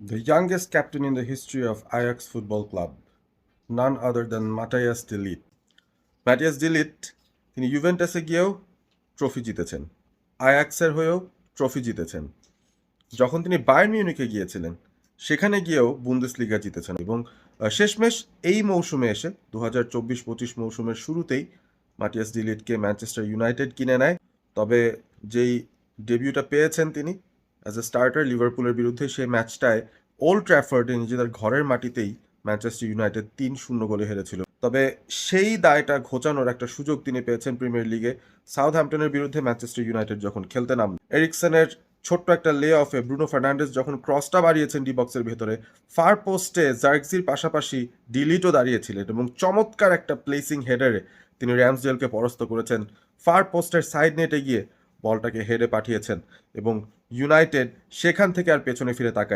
The youngest captain in the history of Ajax Football Club, none other than Matthias de Ligt. Matthias de Ligt তিনি ইউভেন্টাসে গিয়েও trophy জিতেছেন, আয়াক্সের হয়েও trophy জিতেছেন। যখন তিনি বায়ার্ন মিউনিখে গিয়েছিলেন সেখানে গিয়েও বুন্দেসলিগা জিতেছেন এবং শেষমেশ এই মৌসুমে এসে 2024-25 মৌসুমের শুরুতেই মাটিয়াস ডিলিটকে ম্যানচেস্টার ইউনাইটেড কিনে নেয়। তবে যেই ডেবিউটা পেয়েছেন তিনি অ্যাজ এ স্টার্টার লিভারপুলের বিরুদ্ধে, সেই ম্যাচটায় ওল্ড ট্র্যাফোর্ডে নিজেদের ঘরের মাটিতেই ম্যানচেস্টার ইউনাইটেড 3-0 গোলে হেরেছিল। তবে সেই দায়টা ঘোচানোর একটা সুযোগ তিনি পেয়েছেন প্রিমিয়ার লিগে সাউথহ্যাম্পটনের বিরুদ্ধে ম্যানচেস্টার ইউনাইটেড যখন খেলতে নামল। এরিকসনের ছোট্ট একটা লে অফে ব্রুনো ফার্নান্ডেস যখন ক্রসটা বাড়িয়েছেন ডি বক্সের ভেতরে, ফার পোস্টে জার্গজির পাশাপাশি ডিলিটও দাঁড়িয়েছিলেন এবং চমৎকার একটা প্লেসিং হেডারে তিনি র্যামসডেলকে পরাস্ত করেছেন। ফার পোস্টের সাইড নেটে গিয়ে বলটাকে হেডে পাঠিয়েছেন এবং ইউনাইটেড সেখান থেকে আর পেছনে ফিরে তাকায়।